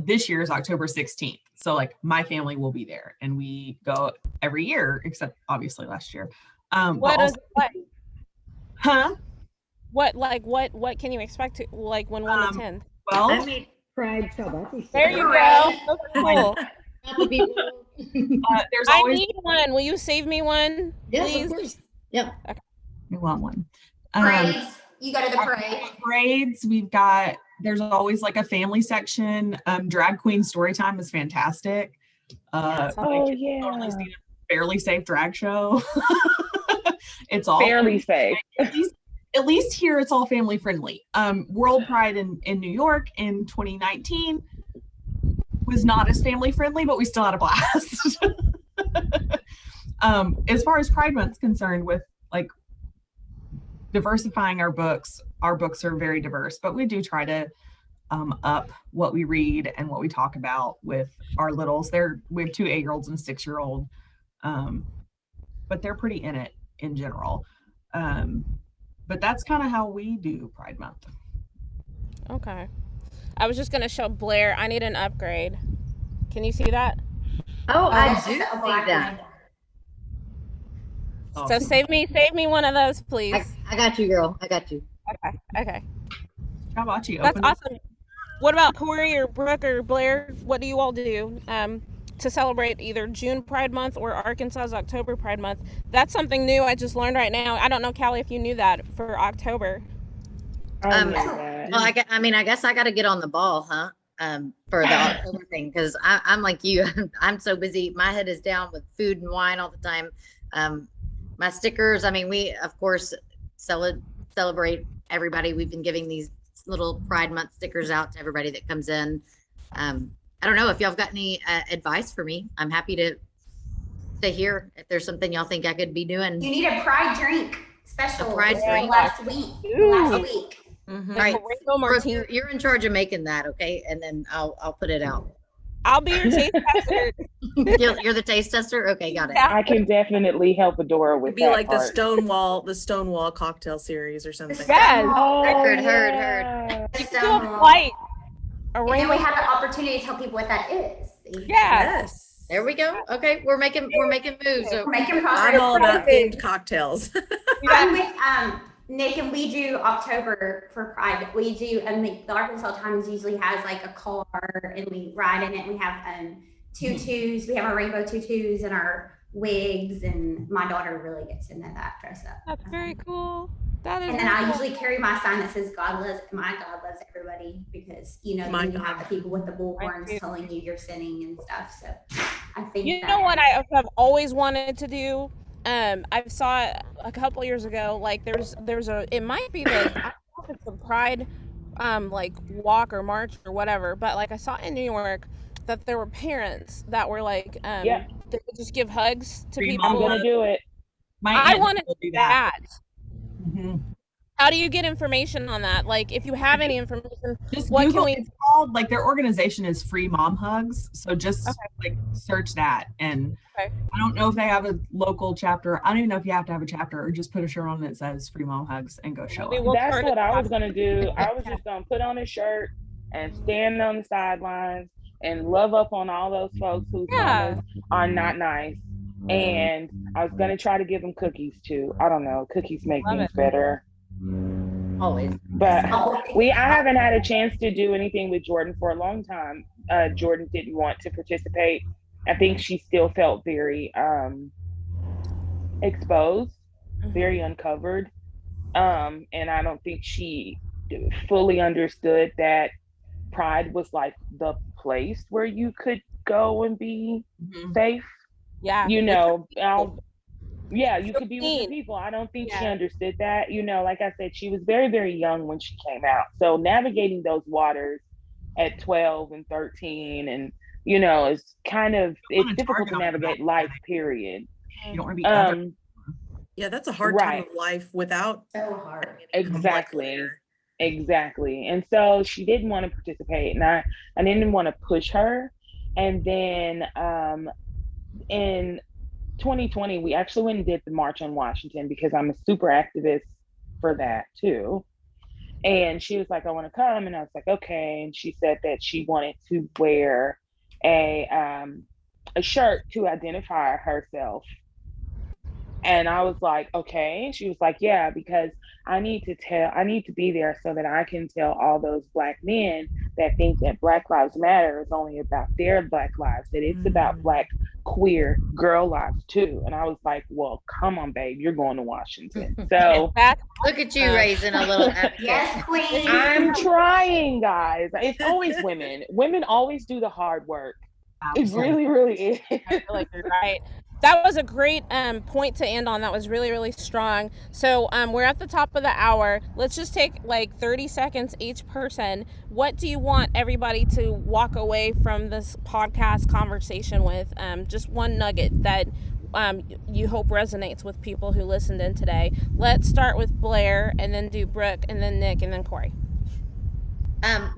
this year is October 16th. So like my family will be there, and we go every year except obviously last year. What Huh? what can you expect to, like, when one attends? Well, I made Pride Salvati. There you Right. go. That's cool. there's I always need one. Will you save me one, Yes, please? of course. Yep. we want one. Parades. You go to the parade. Parades, there's always like a family section. Drag queen story time is fantastic. That's Like, Oh you've totally yeah. seen a fairly safe drag show. It's all Fairly safe. at least here it's all family friendly. World Pride in New York in 2019 was not as family friendly, but we still had a blast. As far as Pride Month's concerned, with like diversifying our books are very diverse, but we do try to up what we read and what we talk about with our littles. We have 2 8-year-olds and a 6-year-old, but they're pretty in it in general. But that's kind of how we do Pride Month. Okay. I was just gonna show Blair. I need an upgrade. Can you see that? Oh, I that's do just a see black that. one. Oh, So save me one of those, please. I got you, girl. I got you. Okay. how about you? That's Open up- awesome. What about Corey or Brooke or Blair? What do you all do to celebrate either June Pride Month or Arkansas's October Pride Month? That's something new I just learned right now. I don't know, Callie, if you knew that for October. I Um, knew that. Well, I guess I got to get on the ball, huh? For the October thing, because I'm like you. I'm so busy. My head is down with food and wine all the time. My stickers. I mean, we of course celebrate everybody. We've been giving these little Pride Month stickers out to everybody that comes in. I don't know if y'all have got any advice for me. I'm happy to hear if there's something y'all think I could be doing. You need a pride drink special. A pride This was drink? last week. Ooh. Last week. Mhm. All right, Rainbow Brooke, martini. you're in charge of making that, okay? And then I'll put it out. I'll be your taste tester. You're the taste tester? Okay, got it. Yeah. I can definitely help Adora with It'd be that like part. the Stonewall cocktail series or something. Yes. Oh, Heard. yeah. You do a flight. A And then rainbow. we have the opportunity to tell people what that is. Yeah. Yes. There we go. Okay, we're making moves. So We're making I'm progress. all about themed cocktails. I'm with Nick, and we do October for Pride. We do, and the Arkansas Times usually has like a car, and we ride in it. We have tutus. We have our rainbow tutus and our wigs, and my daughter really gets into that dress up. That's very cool. That is. And then very I cool. usually carry my sign that says "God loves everybody," because My then you God. have the people with the bullhorns do. telling you you're sinning and stuff. So I think You know what I have always wanted to do? I saw it a couple years ago. Like there's it might be the I don't know if it's the Pride like walk or march or whatever, but like I saw in New York that there were parents that were like Yeah. they would just give hugs to Free people. I'm gonna do it. My I aunt wanted will do that. Mhm. How do you get information on that? Like, if you have any information, Just what Google. can we? It's called, like, their organization is Free Mom Hugs. So just Okay. like search that. And Okay. I don't know if they have a local chapter. I don't even know if you have to have a chapter, or just put a shirt on that says Free Mom Hugs and go show Maybe up. we'll That's start what it I was off. gonna do. I was just gonna put on a shirt and stand on the sidelines and love up on all those folks whose Yeah. mamas are not nice. And I was gonna try to give them cookies too. I don't know. Cookies make Love things it. better. Always. But Oh, I haven't had a chance to do anything with Jordan for a long time. Jordan didn't want to participate. I think she still felt very exposed, very uncovered. And I don't think she fully understood that Pride was like the place where you could go and be safe. Yeah. You know, yeah, you Feel could be with your seen. people. I don't think she Yeah. understood that. You know, like I said, she was very, very young when she came out. So navigating those waters at 12 and 13 and, you know, it's kind of, it's wanna difficult to target on the navigate back life, period. You don't want to be other. Yeah, that's a hard time Right. of life without so hard. Exactly. Exactly. And so she didn't want to participate, and I didn't want to push her. And then in 2020, we actually went and did the March on Washington because I'm a super activist for that too. And she was like, I want to come. And I was like, okay. And she said that she wanted to wear a shirt to identify herself. And I was like, okay. She was like, yeah, because I need to be there so that I can tell all those Black men that think that Black Lives Matter is only about their Black lives, that it's about Black queer girl lives too. And I was like, well, come on, babe, you're going to Washington. So Look at you raising a little advocate. Yes, queen. I'm trying, guys. It's always women. Women always do the hard work. Absolutely. It really, really is. I feel like you're right. That was a great point to end on. That was really, really strong. So we're at the top of the hour. Let's just take like 30 seconds each person. What do you want everybody to walk away from this podcast conversation with? Just one nugget that you hope resonates with people who listened in today. Let's start with Blair, and then do Brooke, and then Nick, and then Corey.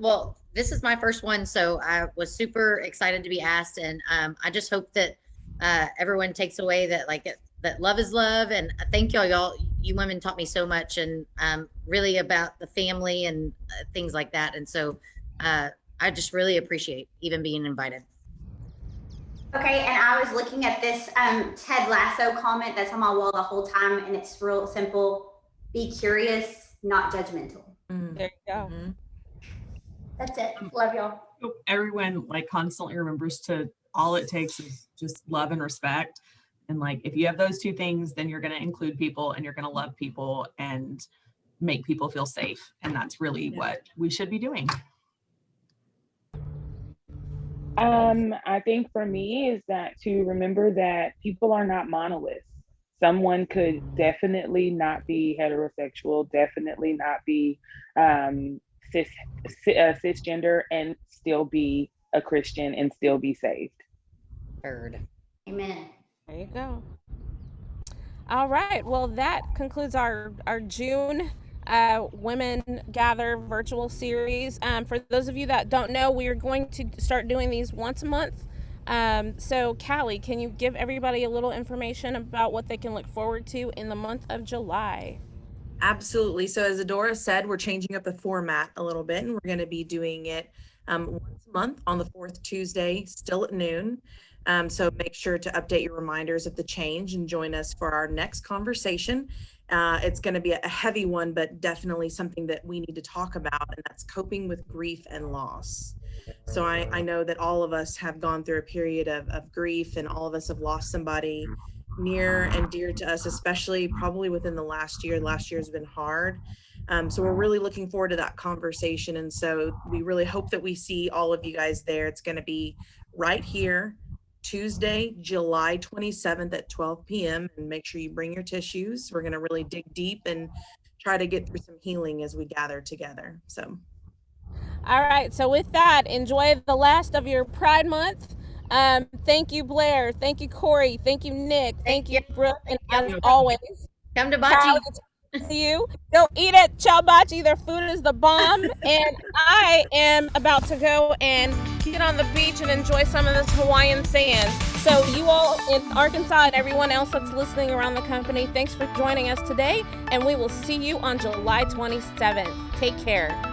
Well, this is my first one, so I was super excited to be asked, and I just hope that everyone takes away that that love is love. And thank y'all. You women taught me so much, and really about the family and things like that. And so I just really appreciate even being invited. Okay, and I was looking at this Ted Lasso comment that's on my wall the whole time, and it's real simple. Be curious, not judgmental. There you go. That's it. Love y'all. Hope everyone constantly remembers to all it takes is just love and respect. And if you have those two things, then you're going to include people, and you're going to love people and make people feel safe. And that's really what we should be doing. I think for me is that to remember that people are not monoliths. Someone could definitely not be heterosexual, definitely not be cisgender, and still be a Christian and still be saved. Heard. Amen. There you go. All right. Well, that concludes our June Women Gather virtual series. For those of you that don't know, we are going to start doing these once a month. So Callie, can you give everybody a little information about what they can look forward to in the month of July? Absolutely. So as Adora said, we're changing up the format a little bit, and we're going to be doing it once a month on the fourth Tuesday, still at noon. So make sure to update your reminders of the change and join us for our next conversation. It's going to be a heavy one, but definitely something that we need to talk about, and that's coping with grief and loss. So I know that all of us have gone through a period of grief, and all of us have lost somebody near and dear to us, especially probably within the last year. Last year has been hard. So we're really looking forward to that conversation. And so we really hope that we see all of you guys there. It's going to be right here, Tuesday, July 27th at 12 p.m. And make sure you bring your tissues. We're going to really dig deep and try to get through some healing as we gather together. So. All right. So with that, enjoy the last of your Pride Month. Thank you, Blair. Thank you, Corey. Thank you, Nick. Thank you, Brooke. And as always, come to Bocce. you. Go eat at Chowbachi. Their food is the bomb. And I am about to go and get on the beach and enjoy some of this Hawaiian sand. So you all in Arkansas and everyone else that's listening around the company, thanks for joining us today. And we will see you on July 27th. Take care.